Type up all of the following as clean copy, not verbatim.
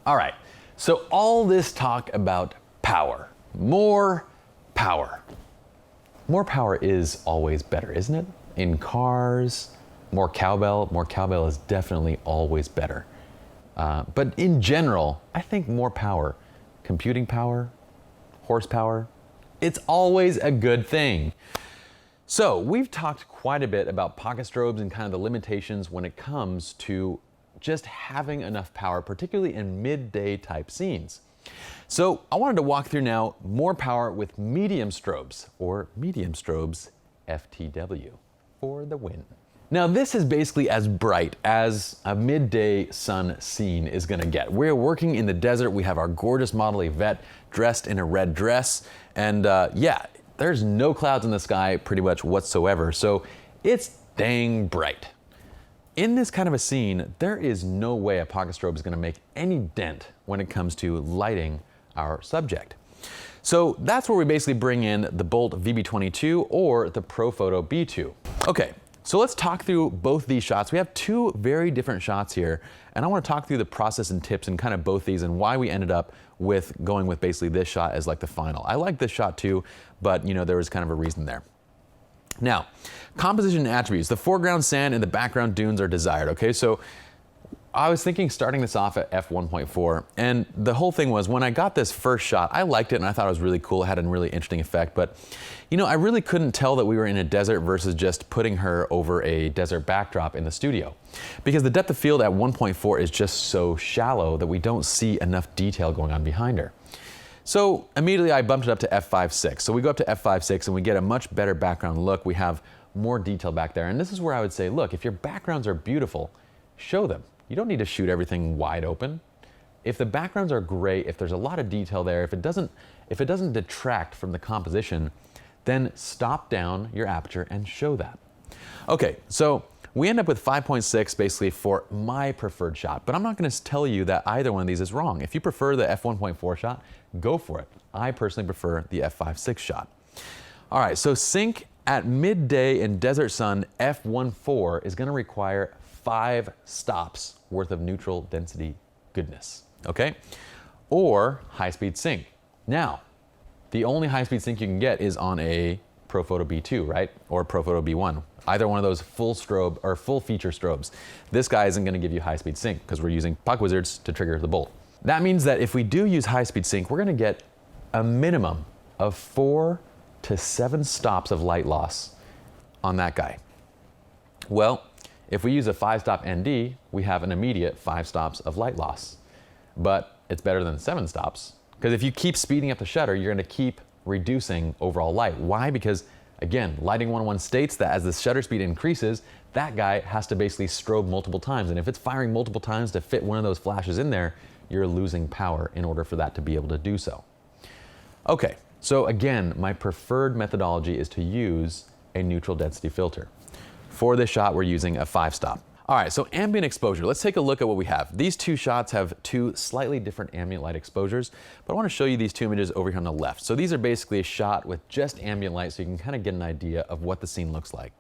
All right, so all this talk about power, more power. More power is always better, isn't it? In cars, more cowbell is definitely always better. But in general, I think more power, computing power, horsepower, it's always a good thing. So we've talked quite a bit about pocket strobes and kind of the limitations when it comes to just having enough power, particularly in midday type scenes. So I wanted to walk through now more power with medium strobes, or medium strobes FTW, for the win. Now this is basically as bright as a midday sun scene is gonna get. We're working in the desert. We have our gorgeous model Yvette dressed in a red dress. And yeah, there's no clouds in the sky pretty much whatsoever. So it's dang bright. In this kind of a scene, there is no way a pocket strobe is gonna make any dent when it comes to lighting our subject. So that's where we basically bring in the Bolt VB22 or the ProPhoto B2. Okay, so let's talk through both these shots. We have two very different shots here, and I wanna talk through the process and tips in kind of both these and why we ended up with going with basically this shot as like the final. I like this shot too, but you know, there was kind of a reason there. Now, composition attributes. The foreground sand and the background dunes are desired, okay? So I was thinking starting this off at f1.4, and the whole thing was when I got this first shot, I liked it and I thought it was really cool. It had a really interesting effect, but you know, I really couldn't tell that we were in a desert versus just putting her over a desert backdrop in the studio. Because the depth of field at 1.4 is just so shallow that we don't see enough detail going on behind her. So immediately I bumped it up to f5.6. So we go up to f5.6 and we get a much better background look. We have more detail back there. And this is where I would say, look, if your backgrounds are beautiful, show them. You don't need to shoot everything wide open. If the backgrounds are great, if there's a lot of detail there, if it doesn't detract from the composition, then stop down your aperture and show that. Okay, so we end up with 5.6 basically for my preferred shot, but I'm not gonna tell you that either one of these is wrong. If you prefer the f1.4 shot, go for it. I personally prefer the f5.6 shot. All right, so sync at midday in desert sun f1.4 is gonna require 5 stops worth of neutral density goodness, okay? Or high-speed sync. Now, the only high-speed sync you can get is on a ProPhoto B2, right? Or ProPhoto B1. Either one of those full strobe or full feature strobes. This guy isn't gonna give you high-speed sync because we're using Pocket Wizards to trigger the bolt. That means that if we do use high-speed sync, we're gonna get a minimum of 4 to 7 stops of light loss on that guy. Well, if we use a 5-stop ND, we have an immediate 5 stops of light loss. But it's better than 7 stops, because if you keep speeding up the shutter, you're gonna keep reducing overall light. Why? Because again, Lighting 101 states that as the shutter speed increases, that guy has to basically strobe multiple times. And if it's firing multiple times to fit one of those flashes in there, you're losing power in order for that to be able to do so. Okay, so again, my preferred methodology is to use a neutral density filter. For this shot, we're using a 5-stop. All right, so ambient exposure. Let's take a look at what we have. These two shots have two slightly different ambient light exposures, but I want to show you these two images over here on the left. So these are basically a shot with just ambient light, so you can kind of get an idea of what the scene looks like.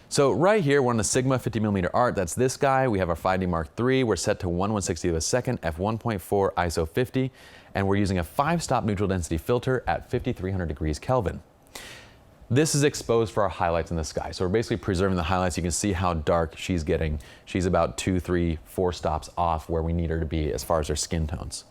So right here, we're on the Sigma 50mm art. That's this guy. We have our 5D Mark III. We're set to 1/160th of a second, f1.4, ISO 50, and we're using a 5-stop neutral density filter at 5300 degrees Kelvin. This is exposed for our highlights in the sky. So we're basically preserving the highlights. You can see how dark she's getting. She's about 2, 3, 4 stops off where we need her to be as far as her skin tones.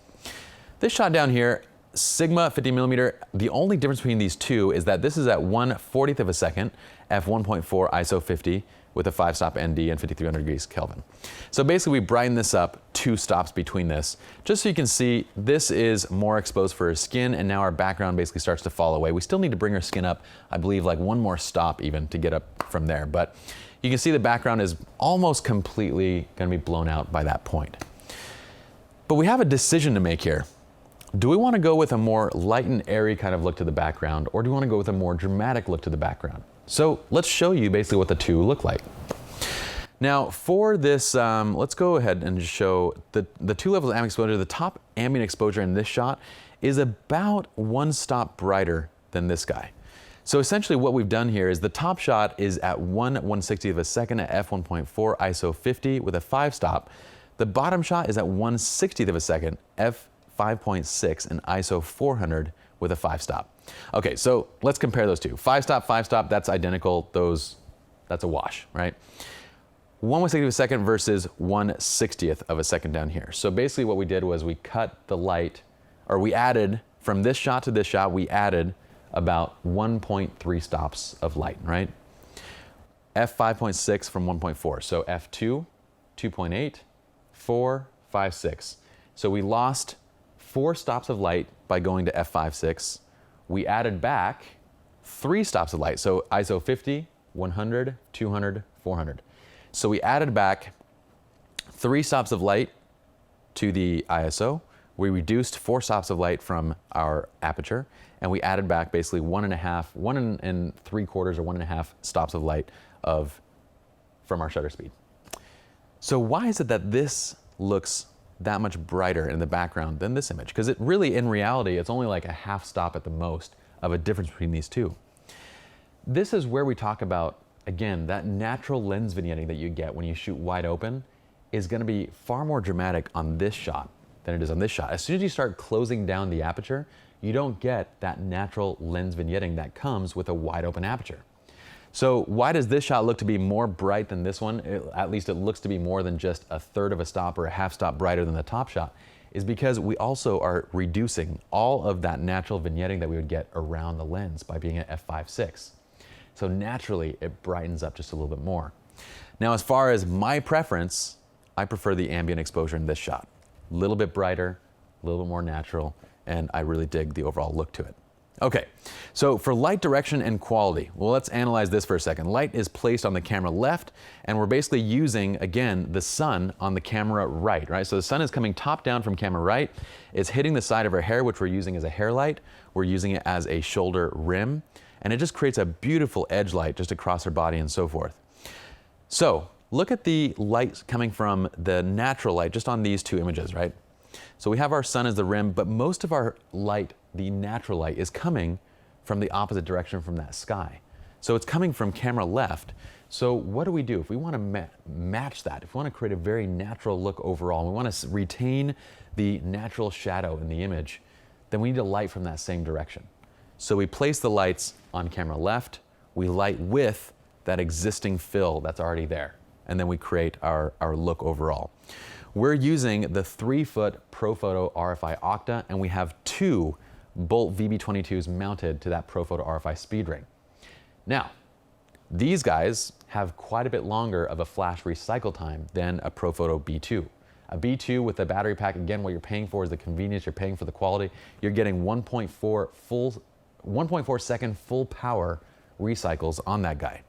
This shot down here, Sigma 50mm, the only difference between these two is that this is at 1/40th of a second, f1.4 ISO 50 with a 5-stop ND and 5300 degrees Kelvin. So basically we brighten this up 2 stops between this, just so you can see this is more exposed for her skin, and now our background basically starts to fall away. We still need to bring her skin up, I believe like 1 more stop even to get up from there, but you can see the background is almost completely gonna be blown out by that point. But we have a decision to make here. Do we want to go with a more light and airy kind of look to the background, or do we want to go with a more dramatic look to the background? So let's show you basically what the two look like. Now for this, let's go ahead and just show the 2 levels of ambient exposure. The top ambient exposure in this shot is about 1 stop brighter than this guy. So essentially what we've done here is the top shot is at 1/160th of a second at f1.4 ISO 50 with a 5-stop. The bottom shot is at 1/60th of a second, f5.6 and ISO 400 with a 5-stop. Okay, so let's compare those two. 5-stop, that's identical. That's a wash, right? 1/60th of a second versus 1/60th of a second down here. So basically what we did was we cut the light, or we added, from this shot to this shot, we added about 1.3 stops of light, right? f5.6 from 1.4. So f2, 2.8, 4, 5, 6. So we lost 4 stops of light by going to f5.6. We added back 3 stops of light. So ISO 50, 100, 200, 400. So we added back 3 stops of light to the ISO. We reduced 4 stops of light from our aperture, and we added back basically 1.5, 1 3/4 or 1.5 stops of light from our shutter speed. So why is it that this looks that much brighter in the background than this image? Because it really, in reality, it's only like a half stop at the most of a difference between these two. This is where we talk about, again, that natural lens vignetting that you get when you shoot wide open is going to be far more dramatic on this shot than it is on this shot. As soon as you start closing down the aperture, you don't get that natural lens vignetting that comes with a wide open aperture. So why does this shot look to be more bright than this one? At least it looks to be more than just a third of a stop or a half stop brighter than the top shot, is because we also are reducing all of that natural vignetting that we would get around the lens by being at f5.6. So naturally it brightens up just a little bit more. Now, as far as my preference, I prefer the ambient exposure in this shot. A little bit brighter, a little bit more natural, and I really dig the overall look to it. Okay, so for light direction and quality, well, let's analyze this for a second. Light is placed on the camera left, and we're basically using, again, the sun on the camera right? So the sun is coming top down from camera right. It's hitting the side of her hair, which we're using as a hair light. We're using it as a shoulder rim, and it just creates a beautiful edge light just across her body and so forth. So look at the light coming from the natural light just on these two images, right? So we have our sun as the rim, but most of our light, the natural light, is coming from the opposite direction from that sky. So it's coming from camera left. So what do we do? If we want to match that, if we want to create a very natural look overall, and we want to retain the natural shadow in the image, then we need a light from that same direction. So we place the lights on camera left, we light with that existing fill that's already there, and then we create our look overall. We're using the 3-foot Profoto RFI Octa, and we have 2 Bolt VB22s mounted to that Profoto RFI speed ring. Now, these guys have quite a bit longer of a flash recycle time than a Profoto B2. A B2 with a battery pack, again, what you're paying for is the convenience, you're paying for the quality. You're getting 1.4 second full power recycles on that guy.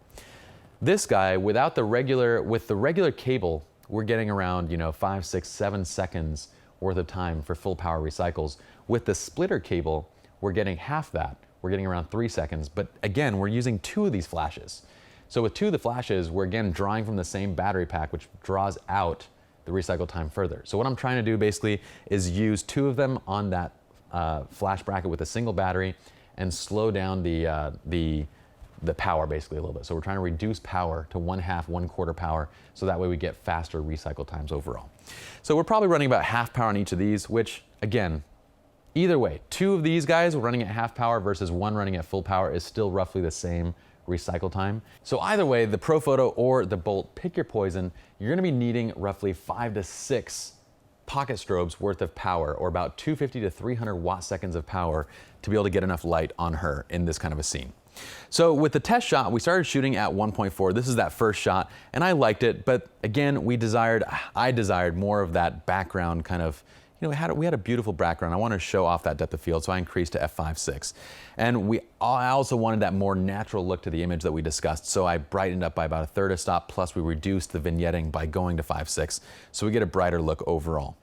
This guy, with the regular cable, we're getting around 5, 6, 7 seconds worth of time for full power recycles. With the splitter cable, we're getting half that. We're getting around 3 seconds, but again, we're using 2 of these flashes. So with 2 of the flashes, we're again drawing from the same battery pack, which draws out the recycle time further. So what I'm trying to do basically is use 2 of them on that flash bracket with a single battery and slow down the power basically a little bit. So we're trying to reduce power to 1/2, 1/4 power, so that way we get faster recycle times overall. So we're probably running about half power on each of these, which again, either way, 2 of these guys running at half power versus 1 running at full power is still roughly the same recycle time. So either way, the Profoto or the Bolt, pick your poison. You're gonna be needing roughly 5 to 6 pocket strobes worth of power, or about 250 to 300 watt seconds of power to be able to get enough light on her in this kind of a scene. So with the test shot, we started shooting at 1.4. This is that first shot, and I liked it, but again, I desired more of that background kind of, we had a beautiful background. I wanted to show off that depth of field, so I increased to f5.6. And I also wanted that more natural look to the image that we discussed, so I brightened up by about 1/3 a stop, plus we reduced the vignetting by going to 5.6, so we get a brighter look overall.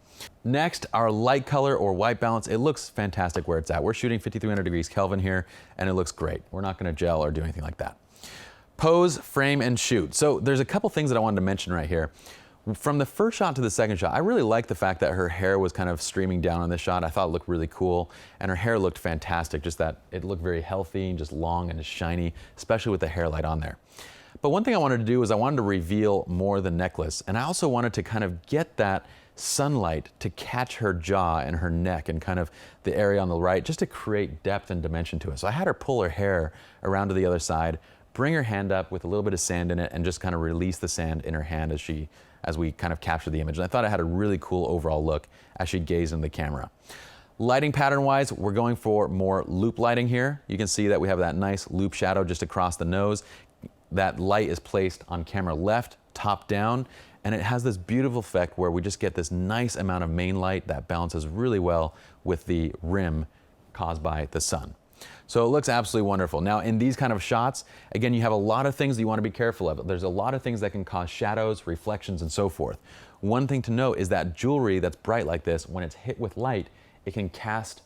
Next, our light color or white balance. It looks fantastic where it's at. We're shooting 5300 degrees Kelvin here, and it looks great. We're not gonna gel or do anything like that. Pose, frame, and shoot. So there's a couple things that I wanted to mention right here. From the first shot to the second shot, I really liked the fact that her hair was kind of streaming down on this shot. I thought it looked really cool, and her hair looked fantastic, just that it looked very healthy and just long and shiny, especially with the hair light on there. But one thing I wanted to do is I wanted to reveal more of the necklace, and I also wanted to kind of get that sunlight to catch her jaw and her neck and kind of the area on the right, just to create depth and dimension to it. So I had her pull her hair around to the other side, bring her hand up with a little bit of sand in it, and just kind of release the sand in her hand as we kind of captured the image. And I thought it had a really cool overall look as she gazed into the camera. Lighting pattern wise, we're going for more loop lighting here. You can see that we have that nice loop shadow just across the nose. That light is placed on camera left, top down, and it has this beautiful effect where we just get this nice amount of main light that balances really well with the rim caused by the sun. So it looks absolutely wonderful. Now in these kind of shots, again, you have a lot of things that you want to be careful of. There's a lot of things that can cause shadows, reflections, and so forth. One thing to note is that jewelry that's bright like this, when it's hit with light, it can cast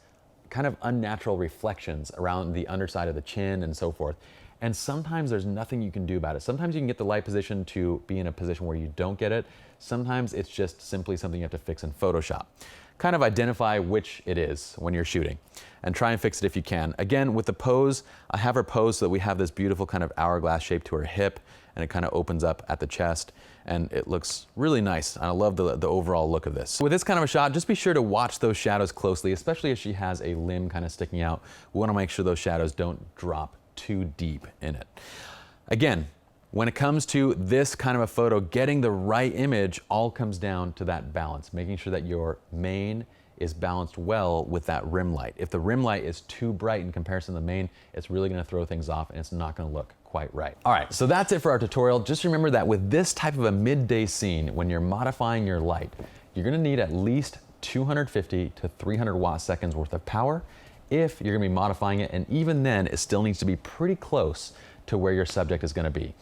kind of unnatural reflections around the underside of the chin and so forth. And sometimes there's nothing you can do about it. Sometimes you can get the light position to be in a position where you don't get it. Sometimes it's just simply something you have to fix in Photoshop. Kind of identify which it is when you're shooting and try and fix it if you can. Again, with the pose, I have her pose so that we have this beautiful kind of hourglass shape to her hip, and it kind of opens up at the chest, and it looks really nice. I love the overall look of this. With this kind of a shot, just be sure to watch those shadows closely, especially if she has a limb kind of sticking out. We want to make sure those shadows don't drop too deep in it. Again, when it comes to this kind of a photo, getting the right image all comes down to that balance, making sure that your main is balanced well with that rim light. If the rim light is too bright in comparison to the main, it's really going to throw things off and it's not going to look quite right. All right, so that's it for our tutorial. Just remember that with this type of a midday scene, when you're modifying your light, you're going to need at least 250 to 300 watt seconds worth of power if you're going to be modifying it, and even then it still needs to be pretty close to where your subject is going to be.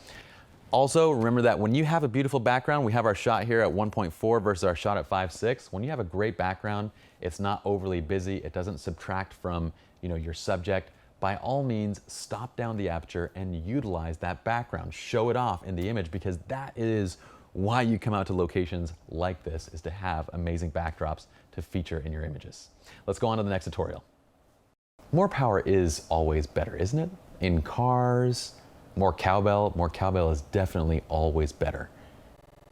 Also, remember that when you have a beautiful background, we have our shot here at 1.4 versus our shot at 5.6. When you have a great background, it's not overly busy, it doesn't subtract from your subject. By all means, stop down the aperture and utilize that background. Show it off in the image, because that is why you come out to locations like this, is to have amazing backdrops to feature in your images. Let's go on to the next tutorial. More power is always better, isn't it? In cars, more cowbell is definitely always better.